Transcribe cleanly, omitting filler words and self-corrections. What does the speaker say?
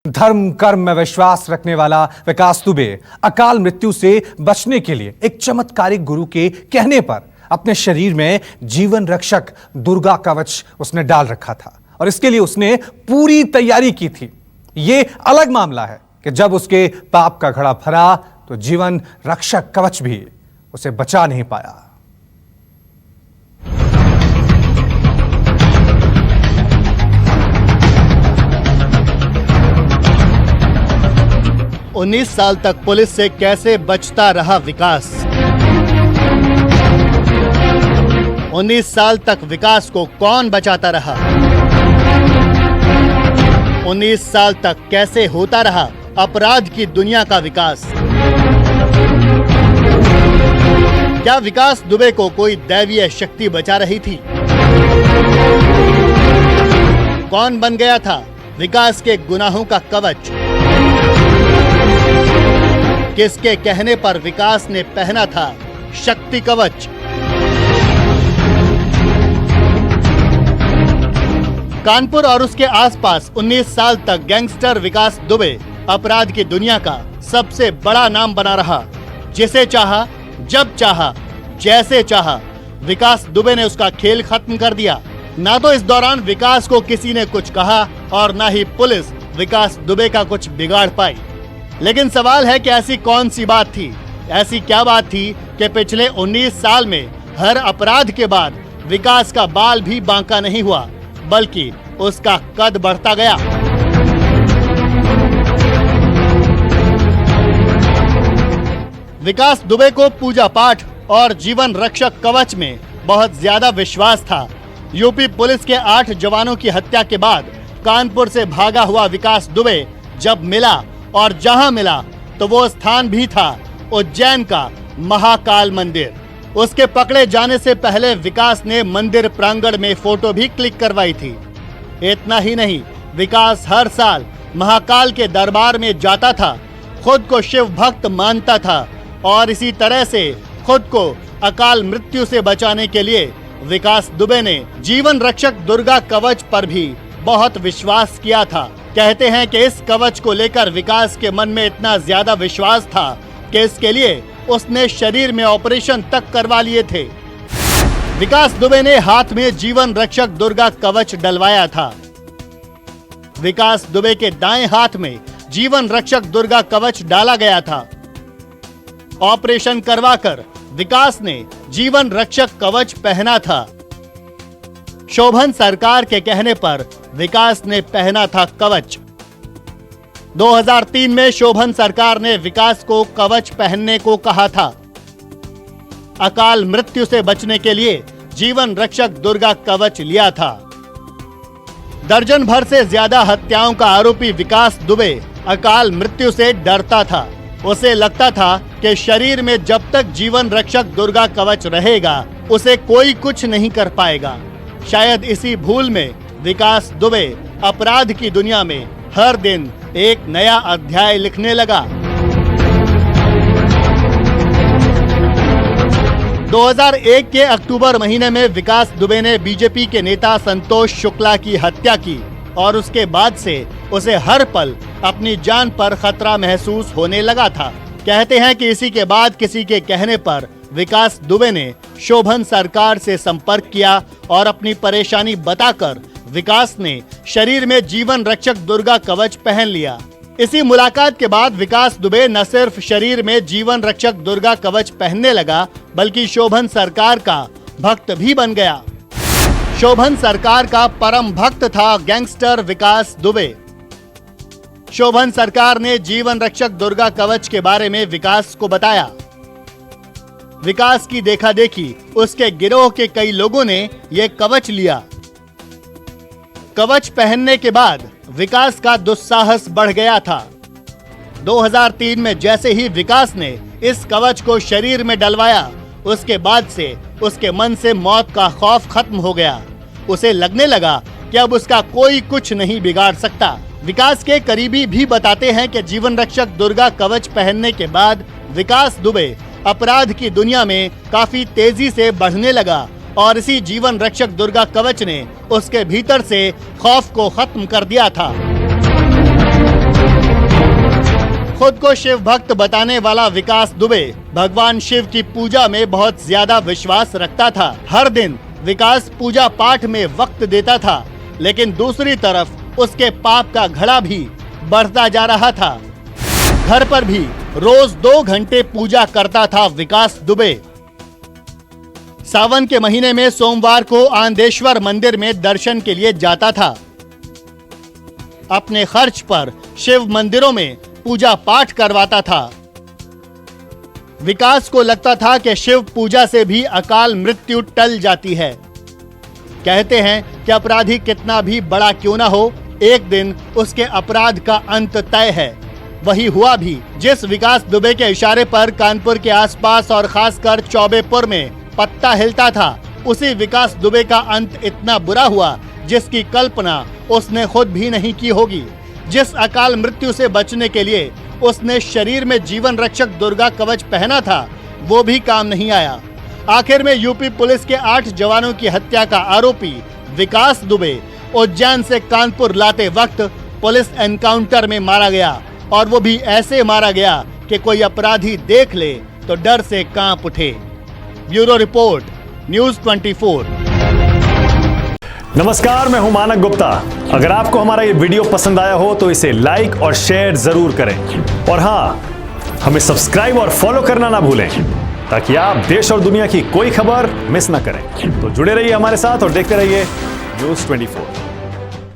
धर्म कर्म में विश्वास रखने वाला विकास दुबे अकाल मृत्यु से बचने के लिए एक चमत्कारिक गुरु के कहने पर अपने शरीर में जीवन रक्षक दुर्गा कवच उसने डाल रखा था और इसके लिए उसने पूरी तैयारी की थी। यह अलग मामला है कि जब उसके पाप का घड़ा भरा तो जीवन रक्षक कवच भी उसे बचा नहीं पाया। उन्नीस साल तक पुलिस से कैसे बचता रहा विकास। 19 साल तक विकास को कौन बचाता रहा। 19 साल तक कैसे होता रहा अपराध की दुनिया का विकास। क्या विकास दुबे को कोई दैवीय शक्ति बचा रही थी। कौन बन गया था विकास के गुनाहों का कवच। किसके कहने पर विकास ने पहना था शक्ति कवच। कानपुर और उसके आसपास 19 साल तक गैंगस्टर विकास दुबे अपराध की दुनिया का सबसे बड़ा नाम बना रहा। जिसे चाहा, जब चाहा, जैसे चाहा, विकास दुबे ने उसका खेल खत्म कर दिया। ना तो इस दौरान विकास को किसी ने कुछ कहा और ना ही पुलिस विकास दुबे का कुछ बिगाड़ पाई। लेकिन सवाल है कि ऐसी कौन सी बात थी, ऐसी क्या बात थी कि पिछले 19 साल में हर अपराध के बाद विकास का बाल भी बांका नहीं हुआ, बल्कि उसका कद बढ़ता गया। विकास दुबे को पूजा पाठ और जीवन रक्षक कवच में बहुत ज्यादा विश्वास था। यूपी पुलिस के 8 जवानों की हत्या के बाद कानपुर से भागा हुआ विकास दुबे जब मिला और जहां मिला तो वो स्थान भी था उज्जैन का महाकाल मंदिर। उसके पकड़े जाने से पहले विकास ने मंदिर प्रांगण में फोटो भी क्लिक करवाई थी। इतना ही नहीं, विकास हर साल महाकाल के दरबार में जाता था, खुद को शिव भक्त मानता था और इसी तरह से खुद को अकाल मृत्यु से बचाने के लिए विकास दुबे ने जीवन रक्षक दुर्गा कवच पर भी बहुत विश्वास किया था। कहते हैं कि इस कवच को लेकर विकास के मन में इतना ज्यादा विश्वास था कि इसके लिए उसने शरीर में ऑपरेशन तक करवा लिए थे। विकास दुबे ने हाथ में जीवन रक्षक दुर्गा कवच डलवाया था। विकास दुबे के दाएं हाथ में जीवन रक्षक दुर्गा कवच डाला गया था। ऑपरेशन करवाकर विकास ने जीवन रक्षक कवच पहना था। शोभन सरकार के कहने पर विकास ने पहना था कवच। 2003 में शोभन सरकार ने विकास को कवच पहनने को कहा था। अकाल मृत्यु से बचने के लिए जीवन रक्षक दुर्गा कवच लिया था। दर्जन भर से ज्यादा हत्याओं का आरोपी विकास दुबे अकाल मृत्यु से डरता था। उसे लगता था कि शरीर में जब तक जीवन रक्षक दुर्गा कवच रहेगा उसे कोई कुछ नहीं कर पाएगा। शायद इसी भूल में विकास दुबे अपराध की दुनिया में हर दिन एक नया अध्याय लिखने लगा। 2001 के अक्टूबर महीने में विकास दुबे ने बीजेपी के नेता संतोष शुक्ला की हत्या की और उसके बाद से उसे हर पल अपनी जान पर खतरा महसूस होने लगा था। कहते हैं कि इसी के बाद किसी के कहने पर विकास दुबे ने शोभन सरकार से संपर्क किया और अपनी परेशानी बताकर विकास ने शरीर में जीवन रक्षक दुर्गा कवच पहन लिया। इसी मुलाकात के बाद विकास दुबे न सिर्फ शरीर में जीवन रक्षक दुर्गा कवच पहनने लगा, बल्कि शोभन सरकार का भक्त भी बन गया। शोभन सरकार का परम भक्त था गैंगस्टर विकास दुबे। शोभन सरकार ने जीवन रक्षक दुर्गा कवच के बारे में विकास को बताया। विकास की देखा देखी उसके गिरोह के कई लोगों ने यह कवच लिया। कवच पहनने के बाद विकास का दुस्साहस बढ़ गया था। 2003 में जैसे ही विकास ने इस कवच को शरीर में डलवाया, उसके बाद से उसके मन से मौत का खौफ खत्म हो गया। उसे लगने लगा कि अब उसका कोई कुछ नहीं बिगाड़ सकता। विकास के करीबी भी बताते हैं कि जीवन रक्षक दुर्गा कवच पहनने के बाद विकास दुबे अपराध की दुनिया में काफी तेजी से बढ़ने लगा और इसी जीवन रक्षक दुर्गा कवच ने उसके भीतर से खौफ को खत्म कर दिया था। खुद को शिव भक्त बताने वाला विकास दुबे भगवान शिव की पूजा में बहुत ज्यादा विश्वास रखता था। हर दिन विकास पूजा पाठ में वक्त देता था, लेकिन दूसरी तरफ उसके पाप का घड़ा भी बढ़ता जा रहा था। घर पर भी रोज 2 घंटे पूजा करता था विकास दुबे। सावन के महीने में सोमवार को आंदेश्वर मंदिर में दर्शन के लिए जाता था। अपने खर्च पर शिव मंदिरों में पूजा पाठ करवाता था। विकास को लगता था कि शिव पूजा से भी अकाल मृत्यु टल जाती है। कहते हैं कि अपराधी कितना भी बड़ा क्यों ना हो, एक दिन उसके अपराध का अंत तय है। वही हुआ भी। जिस विकास दुबे के इशारे पर कानपुर के आसपास और खासकर चौबेपुर में पत्ता हिलता था, उसी विकास दुबे का अंत इतना बुरा हुआ जिसकी कल्पना उसने खुद भी नहीं की होगी। जिस अकाल मृत्यु से बचने के लिए उसने शरीर में जीवन रक्षक दुर्गा कवच पहना था, वो भी काम नहीं आया। आखिर में यूपी पुलिस के 8 जवानों की हत्या का आरोपी विकास दुबे उज्जैन से कानपुर लाते वक्त पुलिस एनकाउंटर में मारा गया, और वो भी ऐसे मारा गया कि कोई अपराधी देख ले तो डर से कांप उठे। Bureau report, news 24। नमस्कार, मैं हूं मानक गुप्ता। अगर आपको हमारा ये वीडियो पसंद आया हो तो इसे लाइक और शेयर जरूर करें, और हां, हमें सब्सक्राइब और फॉलो करना ना भूलें ताकि आप देश और दुनिया की कोई खबर मिस ना करें। तो जुड़े रहिए हमारे साथ और देखते रहिए न्यूज़ 24।